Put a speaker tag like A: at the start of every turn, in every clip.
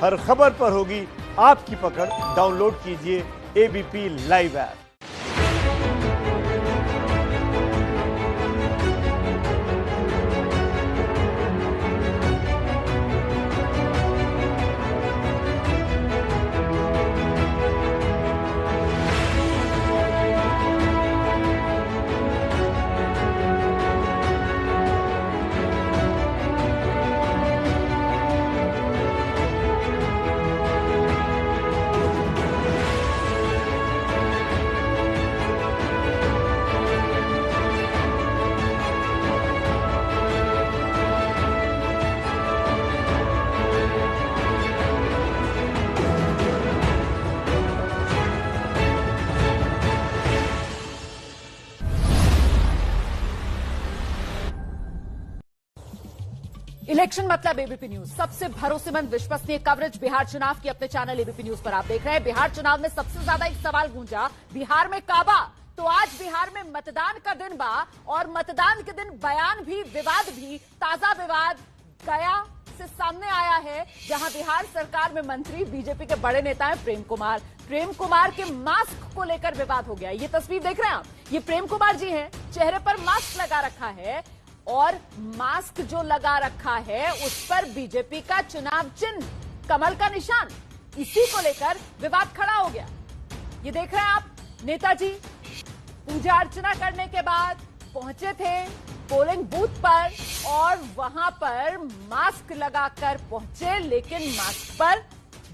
A: हर खबर पर होगी आपकी पकड़। डाउनलोड कीजिए एबीपी लाइव ऐप।
B: इलेक्शन मतलब एबीपी न्यूज, सबसे भरोसेमंद विश्वसनीय कवरेज बिहार चुनाव की अपने चैनल एबीपी न्यूज पर आप देख रहे हैं। बिहार चुनाव में सबसे ज्यादा एक सवाल गूंजा, बिहार में काबा। तो आज बिहार में मतदान का दिन बा और मतदान के दिन बयान भी, विवाद भी, ताजा विवाद गया से सामने आया है, जहां बिहार सरकार में मंत्री बीजेपी के बड़े नेता हैं प्रेम कुमार के मास्क को लेकर विवाद हो गया। ये तस्वीर देख रहे हैं आप, ये प्रेम कुमार जी हैं, चेहरे पर मास्क लगा रखा है और मास्क जो लगा रखा है उस पर बीजेपी का चुनाव चिन्ह, कमल का निशान, इसी को लेकर विवाद खड़ा हो गया। ये देख रहे हैं आप, नेताजी पूजा अर्चना करने के बाद पहुंचे थे पोलिंग बूथ पर और वहां पर मास्क लगाकर पहुंचे, लेकिन मास्क पर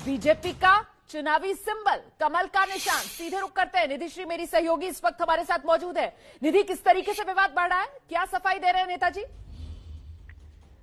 B: बीजेपी का चुनावी सिंबल, कमल का निशान। सीधे रुक करते हैं, निधि श्री मेरी सहयोगी इस वक्त हमारे साथ मौजूद है। निधि, किस तरीके से विवाद बढ़ रहा है, क्या सफाई दे रहे हैं नेताजी?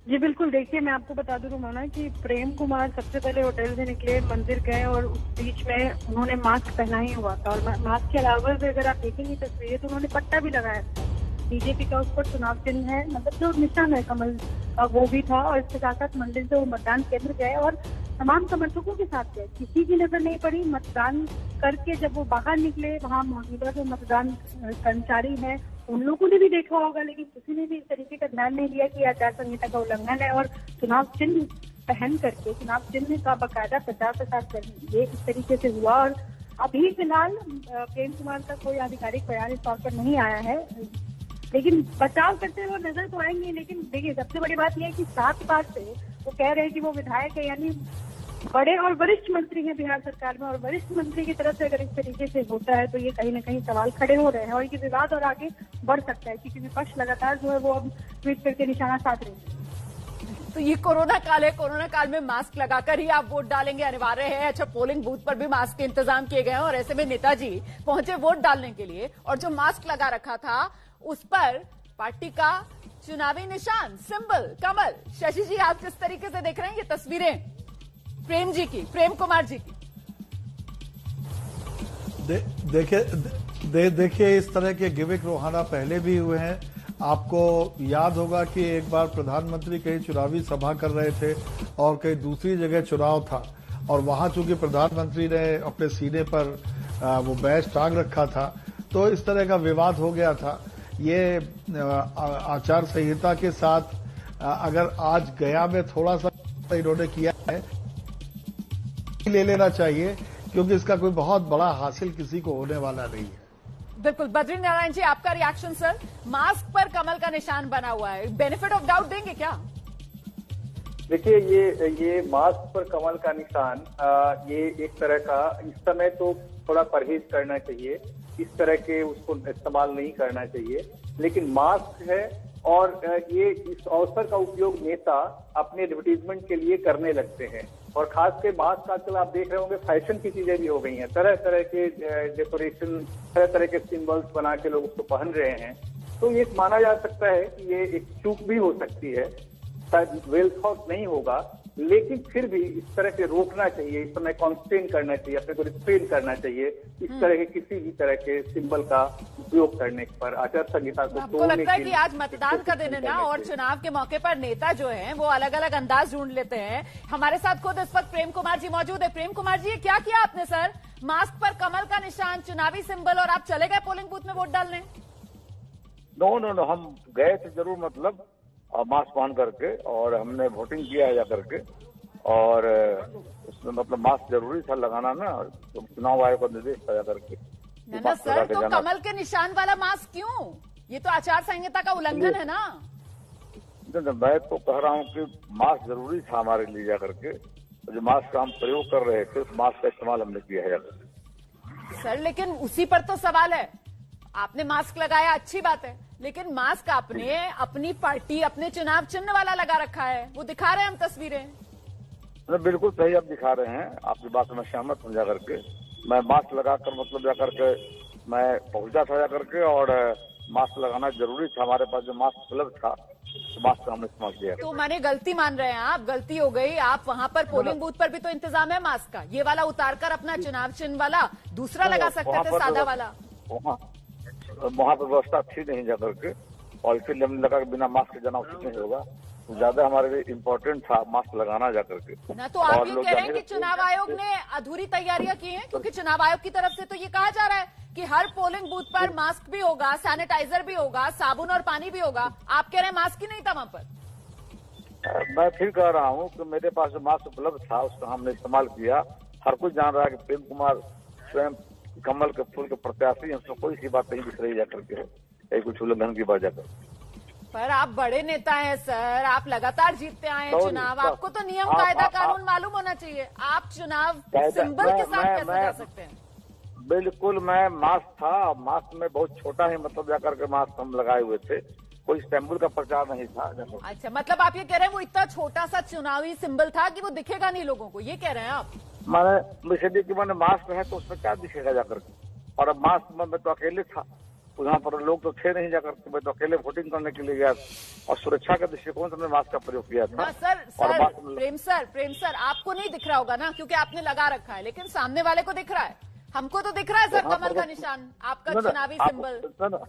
C: जी बिल्कुल, देखिए मैं आपको बता दूं रोमाना कि प्रेम कुमार सबसे पहले होटल से निकले, मंदिर गए और उस बीच में उन्होंने मास्क पहना ही हुआ था। और मास्क के अलावा भी अगर आप देखेंगे तस्वीरें तो उन्होंने पट्टा भी लगाया था बीजेपी का, उस पर चुनाव चिन्ह है, मतलब जो निशान है कमल का वो भी था। और इसके साथ साथ मंदिर से वो मतदान केंद्र गए और तमाम समर्थकों के साथ गए, किसी की नजर नहीं पड़ी। मतदान करके जब वो बाहर निकले, वहाँ मौजूदा जो मतदान कर्मचारी हैं उन लोगों ने भी देखा होगा, लेकिन किसी ने भी इस तरीके का ध्यान नहीं दिया कि आचार संहिता का उल्लंघन है और चुनाव चिन्ह पहन करके चुनाव चिन्ह का बाकायदा प्रचार ये इस तरीके से हुआ। और अभी फिलहाल प्रेम कुमार का कोई आधिकारिक बयान इस तौर पर नहीं आया है, लेकिन बचाव करते हुए नजर तो आएंगे। लेकिन देखिए, सबसे बड़ी बात यह है कि 7 बार से वो कह रहे हैं कि वो विधायक है, यानी बड़े और वरिष्ठ मंत्री हैं बिहार सरकार में, और वरिष्ठ मंत्री की तरफ से अगर इस तरीके से होता है तो ये कहीं ना कहीं सवाल खड़े हो रहे हैं और ये विवाद और आगे बढ़ सकता है, क्योंकि विपक्ष लगातार जो है वो अब ट्वीट करके निशाना साध रहे हैं।
B: तो ये कोरोना काल है, कोरोना काल में मास्क लगाकर ही आप वोट डालेंगे, अनिवार्य है। अच्छा, पोलिंग बूथ पर भी मास्क के इंतजाम किए गए हैं और ऐसे में नेताजी पहुंचे वोट डालने के लिए और जो मास्क लगा रखा था उस पर पार्टी का चुनावी निशान, सिंबल, कमल। शशि जी, आप किस तरीके से देख रहे हैं ये तस्वीरें प्रेम कुमार जी की?
D: देखिए, इस तरह के गिमिक रोहाना पहले भी हुए हैं। आपको याद होगा कि एक बार प्रधानमंत्री कहीं चुनावी सभा कर रहे थे और कहीं दूसरी जगह चुनाव था और वहां चूंकि प्रधानमंत्री ने अपने सीने पर वो बैज टांग रखा था तो इस तरह का विवाद हो गया था। ये आचार संहिता के साथ अगर आज गया में थोड़ा सा इन्होंने किया है, ले लेना चाहिए, क्योंकि इसका कोई बहुत बड़ा हासिल किसी को होने वाला नहीं है।
B: बिल्कुल। बद्री नारायण जी, आपका रिएक्शन सर? मास्क पर कमल का निशान बना हुआ है, बेनिफिट ऑफ डाउट देंगे क्या?
E: देखिए, ये मास्क पर कमल का निशान, ये एक तरह का, इस समय तो थोड़ा परहेज करना चाहिए, इस तरह के उसको इस्तेमाल नहीं करना चाहिए। लेकिन मास्क है और ये इस अवसर का उपयोग नेता अपने एडवर्टीजमेंट के लिए करने लगते हैं। और खास के मास्क आजकल आप देख रहे होंगे फैशन की चीजें भी हो गई हैं, तरह तरह के डेकोरेशन, तरह तरह के सिंबल्स बना के लोग उसको पहन रहे हैं। तो ये माना जा सकता है कि ये एक चूक भी हो सकती है, शायद वेल थॉट नहीं होगा, लेकिन फिर भी इस तरह से रोकना चाहिए, इस समय कॉन्स्टेन करना चाहिए, अपने को रिस्ट्रेन करना चाहिए इस तरह के किसी भी तरह के सिंबल का उपयोग करने पर। आचार संहिता को
B: आपको लगता है कि आज मतदान का दिन है ना, और चुनाव के मौके पर नेता जो हैं वो अलग अलग अंदाज ढूंढ लेते हैं। हमारे साथ खुद इस वक्त प्रेम कुमार जी मौजूद है। प्रेम कुमार जी, क्या किया आपने सर? मास्क पर कमल का निशान, चुनावी सिंबल, और आप चले गए पोलिंग बूथ में वोट डालने?
F: नो, हम गए थे जरूर, मतलब मास्क पहन करके, और हमने वोटिंग किया है जा करके। और उसमें मतलब मास्क जरूरी था लगाना ना, तो चुनाव आयोग का निर्देश था करके।
B: ना सर, तो कमल के निशान वाला मास्क क्यों? ये तो आचार संहिता का उल्लंघन है ना।
F: मैं तो कह रहा हूँ कि मास्क जरूरी था हमारे लिए जाकर के, जो मास्क का हम प्रयोग कर रहे थे उस मास्क का इस्तेमाल हमने किया है।
B: सर लेकिन उसी पर तो सवाल है, आपने मास्क लगाया अच्छी बात है, लेकिन मास्क आपने अपनी पार्टी अपने चुनाव चिन्ह वाला लगा रखा है, वो दिखा रहे हैं हम तस्वीरें।
F: बिल्कुल सही आप दिखा रहे हैं, आपकी बात से मैं सहमत हूँ जाकर के। मैं मास्क लगाकर मतलब जाकर के मैं पहुंचा था जाकर के, और मास्क लगाना जरूरी था, हमारे पास जो मास्क उपलब्ध था तो मास्क हमने इस्तेमाल किया।
B: तो माने गलती मान रहे हैं आप, गलती हो गई। आप वहां पर पोलिंग बूथ पर भी तो इंतजाम है मास्क का, ये वाला उतारकर अपना चुनाव चिन्ह वाला दूसरा लगा सकते थे, सादा वाला।
F: वहाँ पर व्यवस्था थी नहीं जाकर के, और इसलिए हमने लगा कि बिना मास्क के जाना उचित नहीं होगा, तो ज्यादा हमारे लिए इम्पोर्टेंट था मास्क लगाना जाकर के
B: ना। तो आप ये कह रहे हैं कि चुनाव आयोग ने अधूरी तैयारियां की हैं, क्योंकि चुनाव आयोग की तरफ से तो ये कहा जा रहा है कि हर पोलिंग बूथ पर मास्क भी होगा, सैनिटाइजर भी होगा, साबुन और पानी भी होगा। आप कह रहे हैं मास्क ही नहीं था वहां पर।
F: मैं फिर कह रहा हूँ कि मेरे पास जो मास्क उपलब्ध था उसका हमने इस्तेमाल किया। हर कोई जान रहा है कि प्रेम कुमार स्वयं कमल के फूल के प्रत्याशी हैं, उसमें कोई सी बात नहीं दिख रही जाकर के कुछ उल्लंघन की वजह कर।
B: पर आप बड़े नेता हैं सर, आप लगातार जीतते आए हैं चुनाव, आपको तो नियम कायदा कानून मालूम होना चाहिए। आप चुनाव सिंबल के साथ कैसे जा सकते हैं?
F: बिल्कुल, मैं मास्क था, मास्क में बहुत छोटा ही मतलब जाकर के मास्क हम लगाए हुए थे, कोई सिंबल का प्रचार नहीं था।
B: अच्छा, मतलब आप ये कह रहे हैं वो इतना छोटा सा चुनावी सिंबल था कि वो दिखेगा नहीं लोगों को, ये कह रहे हैं आप?
F: मैंने मास्क है तो उसमें क्या दिखेगा जाकर के, और अब मास्क में मैं तो अकेले था, वहाँ पर लोग तो थे नहीं जाकर के, मैं तो अकेले वोटिंग करने के लिए गया, और सुरक्षा के दृष्टिकोण से मैंने मास्क का प्रयोग किया था।
B: सर प्रेम सर आपको नहीं दिख रहा होगा ना, क्योंकि आपने लगा रखा है, लेकिन सामने वाले को दिख रहा है, हमको तो दिख रहा है सर कमल का निशान, आपका चुनावी सिंबल।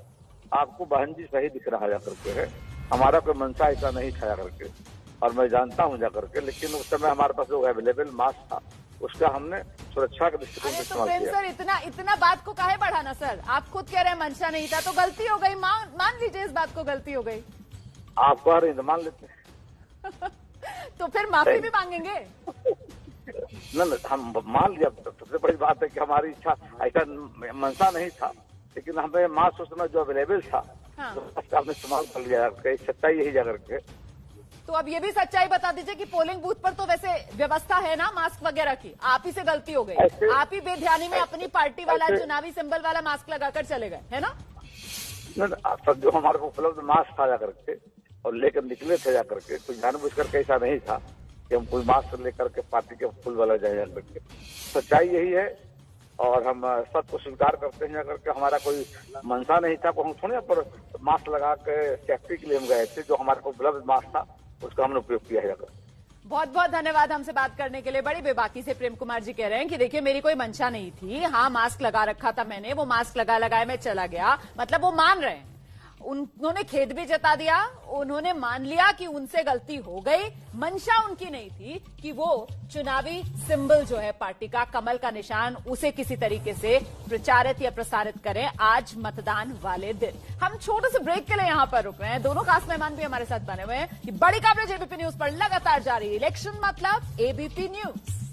F: आपको बहन जी सही दिख रहा है जाकर के है, हमारा कोई मंशा ऐसा नहीं था जाकर के, और मैं जानता हूँ जाकर के, लेकिन उस समय हमारे पास जो अवेलेबल मास्क था उसका हमने सुरक्षा के दृष्टिकोण से इस्तेमाल किया।
B: सर इतना बात को काहे बढ़ाना सर, आप खुद कह रहे हैं मंशा नहीं था, तो गलती हो गई, मान लीजिए इस बात को गलती हो गई।
F: आप कह रहे हैं मान लेते हैं
B: तो फिर माफी भी मांगेंगे?
F: न हम मान लिया, सबसे बड़ी बात है कि हमारी इच्छा ऐसा मंशा नहीं था, लेकिन हमें मास्क उस समय जो अवेलेबल था तो उसका हमने इस्तेमाल कर लिया, सच्चाई यही जाकर के।
B: तो अब ये भी सच्चाई बता दीजिए कि पोलिंग बूथ पर तो वैसे व्यवस्था है ना मास्क वगैरह की, आप ही से गलती हो गई, आप ही बेध्यानी में अपनी पार्टी वाला चुनावी सिंबल वाला मास्क लगाकर चले गए, है ना?
F: सब जो हमारे को उपलब्ध मास्क था जाकर के और लेकर निकले थे जाकर के, कोई जानबूझकर के ऐसा नहीं था कि हम कोई मास्क लेकर के पार्टी के फूल वाला जाए जाकर के। सच्चाई यही है, और हम सबको स्वीकार करते हैं जाकर के, हमारा कोई मंशा नहीं था, हम थोड़े पर मास्क लगा के सेफ्टी के लिए हम गए थे, जो हमारे को उपलब्ध मास्क था उसका हमने उपयोग किया है जाकर।
B: बहुत बहुत धन्यवाद हमसे बात करने के लिए। बड़ी बेबाकी से प्रेम कुमार जी कह रहे हैं कि देखिए मेरी कोई मंशा नहीं थी, हाँ मास्क लगा रखा था मैंने, वो मास्क लगाए मैं चला गया, मतलब वो मान रहे हैं, उन्होंने खेद भी जता दिया, उन्होंने मान लिया कि उनसे गलती हो गई, मंशा उनकी नहीं थी कि वो चुनावी सिंबल जो है पार्टी का कमल का निशान, उसे किसी तरीके से प्रचारित या प्रसारित करें आज मतदान वाले दिन। हम छोटे से ब्रेक के लिए यहां पर रुक रहे हैं, दोनों खास मेहमान भी हमारे साथ बने हुए हैं। बड़ी कवरेज एबीपी न्यूज पर लगातार जारी, इलेक्शन मतलब एबीपी न्यूज।